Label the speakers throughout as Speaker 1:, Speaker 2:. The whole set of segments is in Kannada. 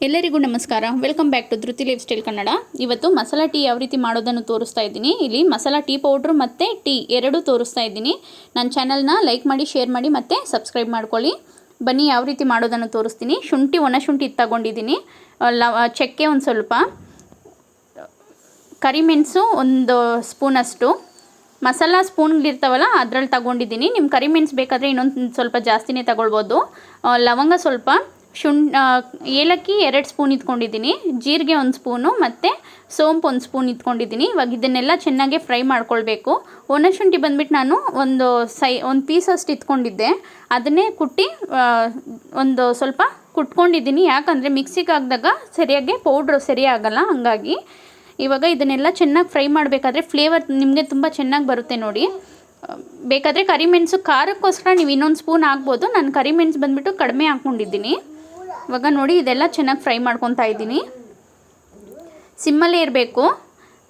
Speaker 1: ಎಲ್ಲರಿಗೂ ನಮಸ್ಕಾರ. Welcome back to Dhriti life style Kannada. ಇವತ್ತು ಮಸಾಲಾ ಟೀ ಯಾವ ರೀತಿ ಮಾಡೋದನ್ನು ತೋರಿಸ್ತಾ ಇದ್ದೀನಿ. ಇಲ್ಲಿ ಮಸಾಲಾ ಟೀ ಪೌಡ್ರ್ ಮತ್ತು ಟೀ ಎರಡೂ ತೋರಿಸ್ತಾ ಇದ್ದೀನಿ. ನನ್ನ ಚಾನಲ್ನ ಲೈಕ್ ಮಾಡಿ, ಶೇರ್ ಮಾಡಿ ಮತ್ತು ಸಬ್ಸ್ಕ್ರೈಬ್ ಮಾಡ್ಕೊಳ್ಳಿ. ಬನ್ನಿ ಯಾವ ರೀತಿ ಮಾಡೋದನ್ನು ತೋರಿಸ್ತೀನಿ. ಶುಂಠಿ, ಒಣ ಶುಂಠಿ ತಗೊಂಡಿದ್ದೀನಿ, ಚಕ್ಕೆ ಒಂದು ಸ್ವಲ್ಪ, ಕರಿಮೆಣಸು ಒಂದು ಸ್ಪೂನಷ್ಟು, ಮಸಾಲ ಸ್ಪೂನ್ಗಳಿರ್ತಾವಲ್ಲ ಅದರಲ್ಲಿ ತಗೊಂಡಿದ್ದೀನಿ. ನಿಮ್ಮ ಕರಿಮೆಣಸು ಬೇಕಾದರೆ ಇನ್ನೊಂದು ಸ್ವಲ್ಪ ಜಾಸ್ತಿನೇ ತಗೊಳ್ಬೋದು. ಲವಂಗ ಸ್ವಲ್ಪ, ಏಲಕ್ಕಿ 2 ಸ್ಪೂನ್ ಇಟ್ಕೊಂಡಿದ್ದೀನಿ, ಜೀರಿಗೆ 1 ಸ್ಪೂನು ಮತ್ತು ಸೋಂಪು 1 ಸ್ಪೂನ್ ಇಟ್ಕೊಂಡಿದ್ದೀನಿ. ಇವಾಗ ಇದನ್ನೆಲ್ಲ ಚೆನ್ನಾಗಿ ಫ್ರೈ ಮಾಡ್ಕೊಳ್ಬೇಕು. ಒಣಶುಂಠಿ ಬಂದುಬಿಟ್ಟು ನಾನು ಒಂದು ಪೀಸಷ್ಟು ಇಟ್ಕೊಂಡಿದ್ದೆ, ಅದನ್ನೇ ಕುಟ್ಟಿ ಒಂದು ಸ್ವಲ್ಪ ಕುಟ್ಕೊಂಡಿದ್ದೀನಿ. ಯಾಕಂದರೆ ಮಿಕ್ಸಿಗೆ ಹಾಕಿದಾಗ ಸರಿಯಾಗಿ ಪೌಡ್ರು ಸರಿಯಾಗಲ್ಲ, ಹಾಗಾಗಿ ಇವಾಗ ಇದನ್ನೆಲ್ಲ ಚೆನ್ನಾಗಿ ಫ್ರೈ ಮಾಡಬೇಕಾದ್ರೆ ಫ್ಲೇವರ್ ನಿಮಗೆ ತುಂಬ ಚೆನ್ನಾಗಿ ಬರುತ್ತೆ ನೋಡಿ. ಬೇಕಾದರೆ ಕರಿಮೆಣಸು ಖಾರಕ್ಕೋಸ್ಕರ ನೀವು ಇನ್ನೊಂದು ಸ್ಪೂನ್ ಹಾಕ್ಬೋದು. ನಾನು ಕರಿಮೆಣಸು ಬಂದುಬಿಟ್ಟು ಕಡಿಮೆ ಹಾಕ್ಕೊಂಡಿದ್ದೀನಿ. ಇವಾಗ ನೋಡಿ ಇದೆಲ್ಲ ಚೆನ್ನಾಗಿ ಫ್ರೈ ಮಾಡ್ಕೊತಾ ಇದ್ದೀನಿ. ಸಿಮ್ಮಲ್ಲೇ ಇರಬೇಕು,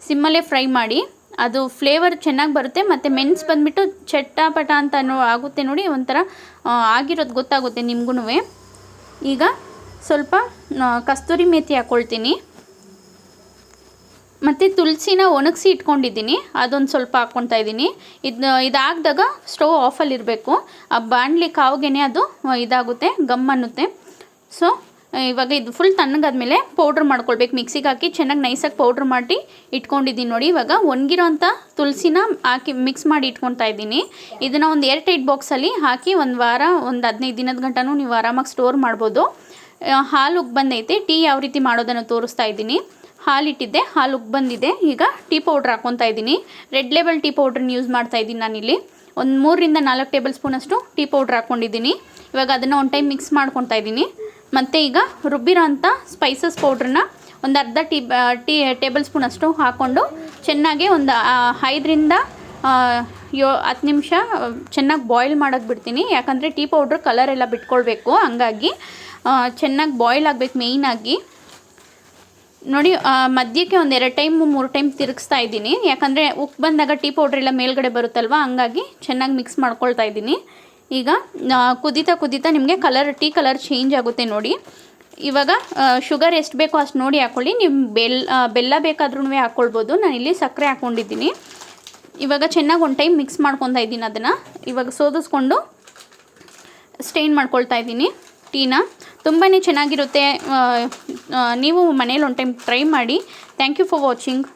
Speaker 1: ಸಿಮ್ಮಲ್ಲೇ ಫ್ರೈ ಮಾಡಿ, ಅದು ಫ್ಲೇವರ್ ಚೆನ್ನಾಗಿ ಬರುತ್ತೆ. ಮತ್ತು ಮೆಣಸು ಬಂದುಬಿಟ್ಟು ಚಟ್ಟಾಪಟ ಅಂತ ಆಗುತ್ತೆ ನೋಡಿ, ಒಂಥರ ಆಗಿರೋದು ಗೊತ್ತಾಗುತ್ತೆ ನಿಮಗೂ. ಈಗ ಸ್ವಲ್ಪ ಕಸ್ತೂರಿ ಮೇಥಿ ಹಾಕ್ಕೊಳ್ತೀನಿ ಮತ್ತು ತುಳಸಿನ ಒಣಗಿಸಿ ಇಟ್ಕೊಂಡಿದ್ದೀನಿ, ಅದೊಂದು ಸ್ವಲ್ಪ ಹಾಕ್ಕೊತಾ ಇದ್ದೀನಿ. ಇದಾಗಿದಾಗ ಸ್ಟವ್ ಆಫಲ್ಲಿರಬೇಕು. ಆ ಬಾಣಲಿ ಕಾವ್ಗೆನೆ ಅದು ಇದಾಗುತ್ತೆ, ಗಮ್ ಅನ್ನುತ್ತೆ. ಸೊ ಇವಾಗ ಇದು ಫುಲ್ ತಣ್ಣಗಾದ್ಮೇಲೆ ಪೌಡ್ರ್ ಮಾಡ್ಕೊಳ್ಬೇಕು. ಮಿಕ್ಸಿಗೆ ಹಾಕಿ ಚೆನ್ನಾಗಿ ನೈಸಾಗಿ ಪೌಡ್ರ್ ಮಾಡಿ ಇಟ್ಕೊಂಡಿದ್ದೀನಿ ನೋಡಿ. ಇವಾಗ ಒಣಗಿರೋ ಅಂಥ ತುಳಸಿನ ಹಾಕಿ ಮಿಕ್ಸ್ ಮಾಡಿ ಇಟ್ಕೊತಾ ಇದ್ದೀನಿ. ಇದನ್ನು ಒಂದು ಏರ್ ಟೈಟ್ ಬಾಕ್ಸಲ್ಲಿ ಹಾಕಿ ಒಂದು ವಾರ, ಒಂದು 15 ದಿನದ ಗಂಟನೂ ನೀವು ಆರಾಮಾಗಿ ಸ್ಟೋರ್ ಮಾಡ್ಬೋದು. ಹಾಲು ಉಗ್ ಬಂದೈತೆ. ಟೀ ಯಾವ ರೀತಿ ಮಾಡೋದನ್ನು ತೋರಿಸ್ತಾ ಇದ್ದೀನಿ. ಹಾಲಿಟ್ಟಿದ್ದೆ, ಹಾಲು ಉಗ್ ಬಂದಿದೆ. ಈಗ ಟೀ ಪೌಡ್ರ್ ಹಾಕ್ಕೊತಾ ಇದ್ದೀನಿ. ರೆಡ್ ಲೇಬಲ್ ಟೀ ಪೌಡ್ರನ್ನ ಯೂಸ್ ಮಾಡ್ತಾ ಇದ್ದೀನಿ ನಾನಿಲ್ಲಿ. ಒಂದು 3 ರಿಂದ 4 ಟೇಬಲ್ ಸ್ಪೂನಷ್ಟು ಟೀ ಪೌಡ್ರ್ ಹಾಕ್ಕೊಂಡಿದ್ದೀನಿ. ಇವಾಗ ಅದನ್ನು ಒಂದು ಟೈಮ್ ಮಿಕ್ಸ್ ಮಾಡ್ಕೊತಾ ಇದ್ದೀನಿ. ಮತ್ತು ಈಗ ರುಬ್ಬಿರೋ ಅಂಥ ಸ್ಪೈಸಸ್ ಪೌಡ್ರನ್ನ ಒಂದು ಅರ್ಧ ಟೇಬಲ್ ಸ್ಪೂನಷ್ಟು ಹಾಕ್ಕೊಂಡು ಚೆನ್ನಾಗಿ ಒಂದು 5 ರಿಂದ 10 ನಿಮಿಷ ಚೆನ್ನಾಗಿ ಬಾಯ್ಲ್ ಮಾಡೋಕ್ಕೆ ಬಿಡ್ತೀನಿ. ಯಾಕಂದರೆ ಟೀ ಪೌಡ್ರ್ ಕಲರ್ ಎಲ್ಲ ಬಿಟ್ಕೊಳ್ಬೇಕು, ಹಂಗಾಗಿ ಚೆನ್ನಾಗಿ ಬಾಯ್ಲ್ ಆಗಬೇಕು ಮೇಯ್ನಾಗಿ ನೋಡಿ. ಮಧ್ಯಕ್ಕೆ ಒಂದು 2 ಟೈಮ್ 3 ಟೈಮ್ ತಿರುಗಿಸ್ತಾ ಇದ್ದೀನಿ. ಯಾಕಂದರೆ ಉಪ್ಪು ಬಂದಾಗ ಟೀ ಪೌಡ್ರ್ ಎಲ್ಲ ಮೇಲ್ಗಡೆ ಬರುತ್ತಲ್ವ, ಹಂಗಾಗಿ ಚೆನ್ನಾಗಿ ಮಿಕ್ಸ್ ಮಾಡ್ಕೊಳ್ತಾ ಇದ್ದೀನಿ. ಈಗ ಕುದೀತಾ ನಿಮಗೆ ಟೀ ಕಲರ್ ಚೇಂಜ್ ಆಗುತ್ತೆ ನೋಡಿ. ಇವಾಗ ಶುಗರ್ ಎಷ್ಟು ಬೇಕೋ ಅಷ್ಟು ನೋಡಿ ಹಾಕ್ಕೊಳ್ಳಿ. ನೀವು ಬೆಲ್ಲ ಬೇಕಾದ್ರೂ ಹಾಕ್ಕೊಳ್ಬೋದು. ನಾನಿಲ್ಲಿ ಸಕ್ಕರೆ ಹಾಕ್ಕೊಂಡಿದ್ದೀನಿ. ಇವಾಗ ಚೆನ್ನಾಗಿ ಒಂದು ಟೈಮ್ ಮಿಕ್ಸ್ ಮಾಡ್ಕೊತಾ ಇದ್ದೀನಿ. ಅದನ್ನು ಇವಾಗ ಸೋದಿಸ್ಕೊಂಡು ಸ್ಟೇನ್ ಮಾಡ್ಕೊಳ್ತಾ ಇದ್ದೀನಿ ಟೀನ. ತುಂಬಾ ಚೆನ್ನಾಗಿರುತ್ತೆ. ನೀವು ಮನೇಲಿ ಒಂದು ಟೈಮ್ ಟ್ರೈ ಮಾಡಿ. Thank you for watching.